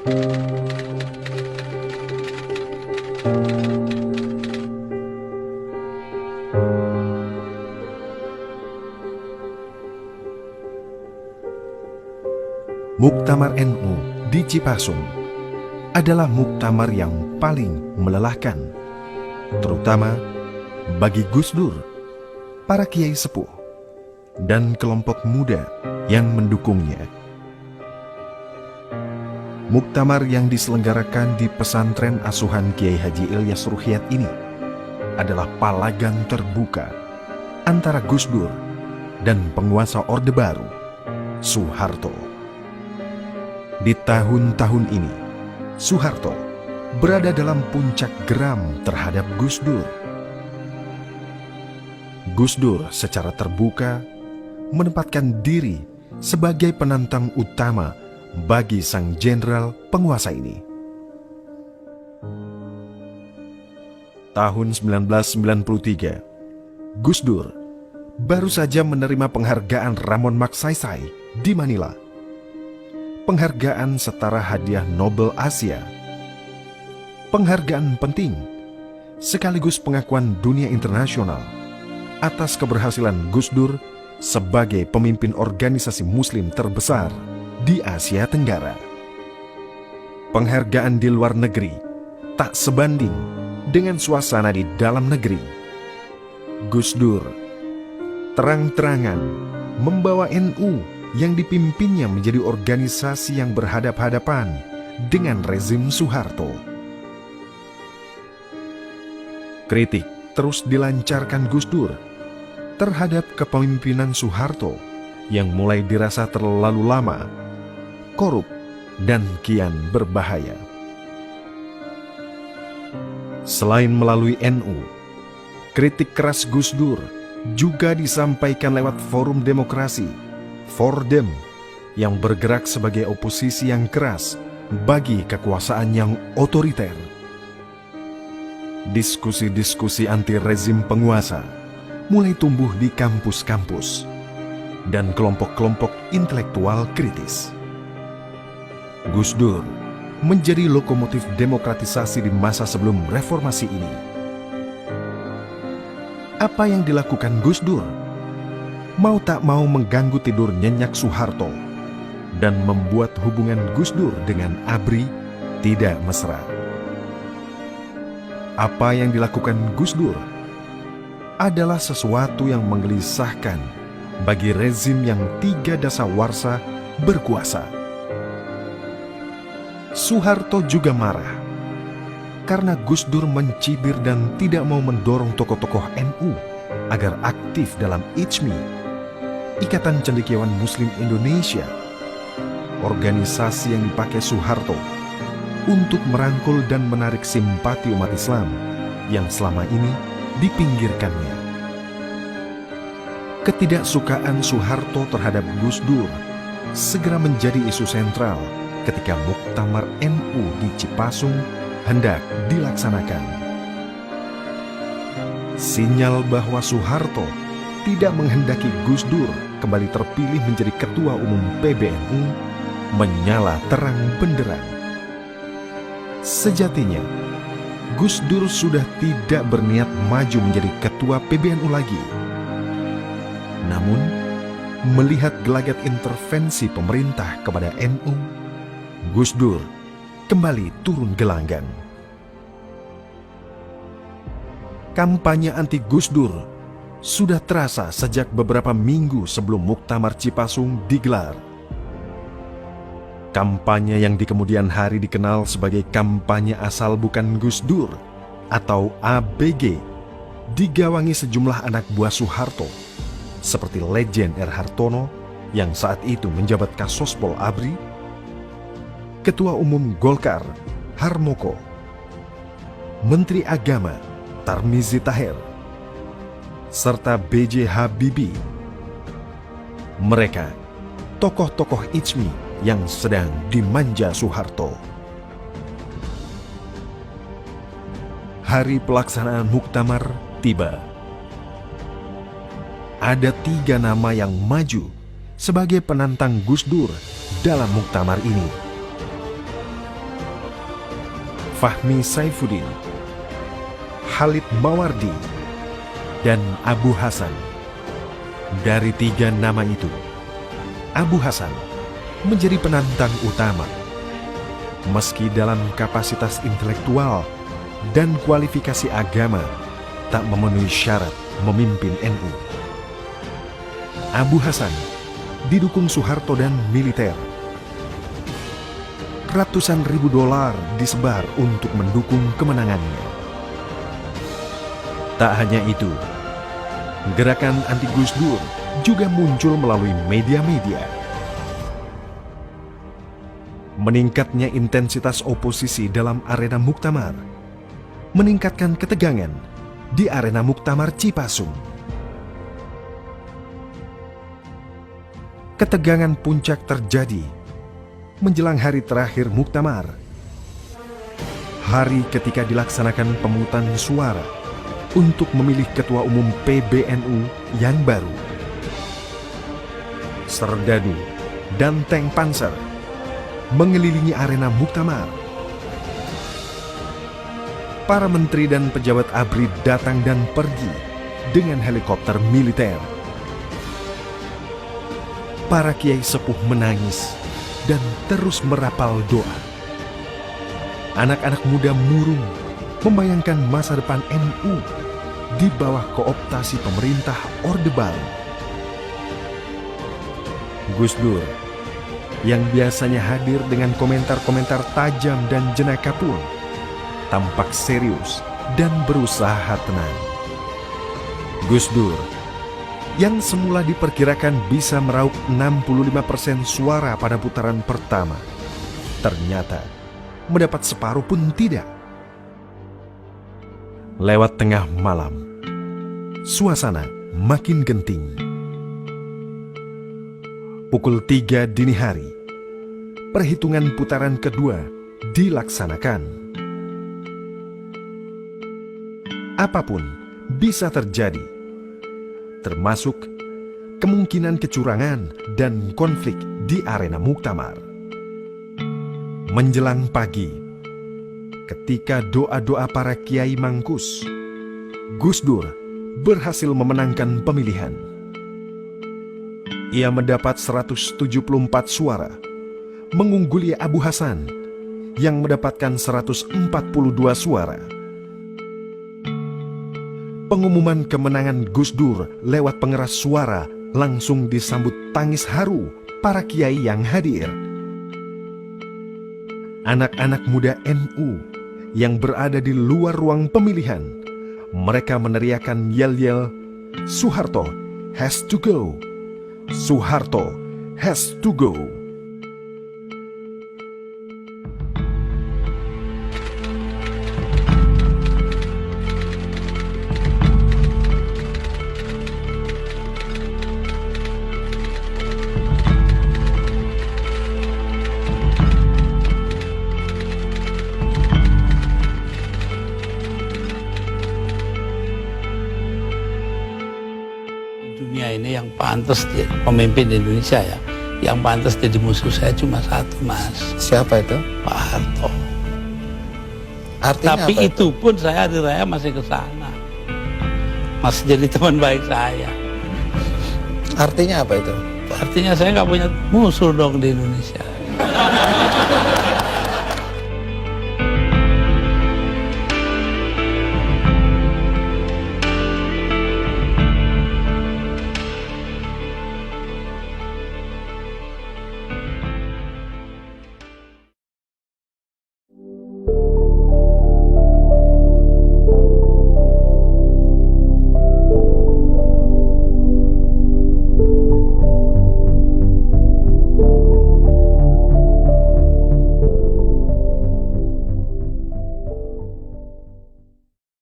Muktamar NU di Cipasung adalah muktamar yang paling melelahkan, terutama bagi Gus Dur, para kiai sepuh, dan kelompok muda yang mendukungnya. Muktamar yang diselenggarakan di pesantren asuhan Kiai Haji Ilyas Ruhyat ini adalah palagan terbuka antara Gus Dur dan penguasa Orde Baru, Soeharto. Di tahun-tahun ini, Soeharto berada dalam puncak geram terhadap Gus Dur. Gus Dur secara terbuka menempatkan diri sebagai penantang utama bagi sang jenderal penguasa ini. Tahun 1993, Gus Dur baru saja menerima penghargaan Ramon Magsaysay di Manila. Penghargaan setara hadiah Nobel Asia. Penghargaan penting sekaligus pengakuan dunia internasional atas keberhasilan Gus Dur sebagai pemimpin organisasi muslim terbesar di Asia Tenggara. Penghargaan di luar negeri tak sebanding dengan suasana di dalam negeri. Gus Dur terang-terangan membawa NU yang dipimpinnya menjadi organisasi yang berhadap-hadapan dengan rezim Soeharto. Kritik terus dilancarkan Gus Dur terhadap kepemimpinan Soeharto yang mulai dirasa terlalu lama, korup, dan kian berbahaya. Selain melalui NU, kritik keras Gus Dur juga disampaikan lewat Forum Demokrasi, Fordem, yang bergerak sebagai oposisi yang keras bagi kekuasaan yang otoriter. Diskusi-diskusi anti rezim penguasa mulai tumbuh di kampus-kampus dan kelompok-kelompok intelektual kritis. Gus Dur menjadi lokomotif demokratisasi di masa sebelum reformasi ini. Apa yang dilakukan Gus Dur? Mau tak mau mengganggu tidur nyenyak Soeharto dan membuat hubungan Gus Dur dengan ABRI tidak mesra. Apa yang dilakukan Gus Dur adalah sesuatu yang menggelisahkan bagi rezim yang 3 dasawarsa berkuasa. Soeharto juga marah karena Gus Dur mencibir dan tidak mau mendorong tokoh-tokoh NU agar aktif dalam ICMI, Ikatan Cendekiawan Muslim Indonesia, organisasi yang dipakai Soeharto untuk merangkul dan menarik simpati umat Islam yang selama ini dipinggirkannya. Ketidaksukaan Soeharto terhadap Gus Dur segera menjadi isu sentral ketika Muktamar NU di Cipasung hendak dilaksanakan. Sinyal bahwa Soeharto tidak menghendaki Gus Dur kembali terpilih menjadi Ketua Umum PBNU menyala terang benderang. Sejatinya, Gus Dur sudah tidak berniat maju menjadi Ketua PBNU lagi. Namun, melihat gelagat intervensi pemerintah kepada NU, Gus Dur kembali turun gelanggang. Kampanye anti Gus Dur sudah terasa sejak beberapa minggu sebelum Muktamar Cipasung digelar. Kampanye yang di kemudian hari dikenal sebagai kampanye asal bukan Gus Dur atau ABG digawangi sejumlah anak buah Soeharto seperti Legend R. Hartono yang saat itu menjabat Kasospol ABRI, Ketua Umum Golkar Harmoko, Menteri Agama Tarmizi Taher, serta B.J. Habibie. Mereka tokoh-tokoh ICMI yang sedang dimanja Soeharto. Hari pelaksanaan Muktamar tiba. Ada 3 nama yang maju sebagai penantang Gus Dur dalam Muktamar ini. Fahmi Saifuddin, Khalid Mawardi, dan Abu Hasan. Dari 3 nama itu, Abu Hasan menjadi penantang utama. Meski dalam kapasitas intelektual dan kualifikasi agama tak memenuhi syarat memimpin NU. Abu Hasan didukung Soeharto dan militer. Ratusan ribu dolar disebar untuk mendukung kemenangannya. Tak hanya itu, gerakan anti Gus Dur juga muncul melalui media-media. Meningkatnya intensitas oposisi dalam arena muktamar meningkatkan ketegangan di arena muktamar Cipasung. Ketegangan puncak terjadi menjelang hari terakhir muktamar, hari ketika dilaksanakan pemungutan suara untuk memilih ketua umum PBNU yang baru. Serdadu dan tank panser mengelilingi arena muktamar. Para menteri dan pejabat ABRI datang dan pergi dengan helikopter militer. Para kiai sepuh menangis dan terus merapal doa. Anak-anak muda murung membayangkan masa depan NU di bawah kooptasi pemerintah Orde Baru. Gus Dur yang biasanya hadir dengan komentar-komentar tajam dan jenaka pun tampak serius dan berusaha tenang. Gus Dur yang semula diperkirakan bisa meraup 65% suara pada putaran pertama, ternyata mendapat separuh pun tidak. Lewat tengah malam, suasana makin genting. Pukul 3 dini hari, perhitungan putaran kedua dilaksanakan. Apapun bisa terjadi, termasuk kemungkinan kecurangan dan konflik di arena muktamar. Menjelang pagi, ketika doa-doa para kiai mangkus, Gus Dur berhasil memenangkan pemilihan. Ia mendapat 174 suara, mengungguli Abu Hasan yang mendapatkan 142 suara. Pengumuman kemenangan Gus Dur lewat pengeras suara langsung disambut tangis haru para kiai yang hadir. Anak-anak muda NU yang berada di luar ruang pemilihan, mereka meneriakan yel-yel, "Soeharto has to go! Soeharto has to go!" Dunia ini yang pantas pemimpin Indonesia ya, yang pantas jadi musuh saya cuma satu, Mas. Siapa itu? Pak Harto. Artinya tapi apa itu pun saya hari raya masih ke sana, masih jadi teman baik saya. Artinya apa itu? Artinya saya nggak punya musuh dong di Indonesia.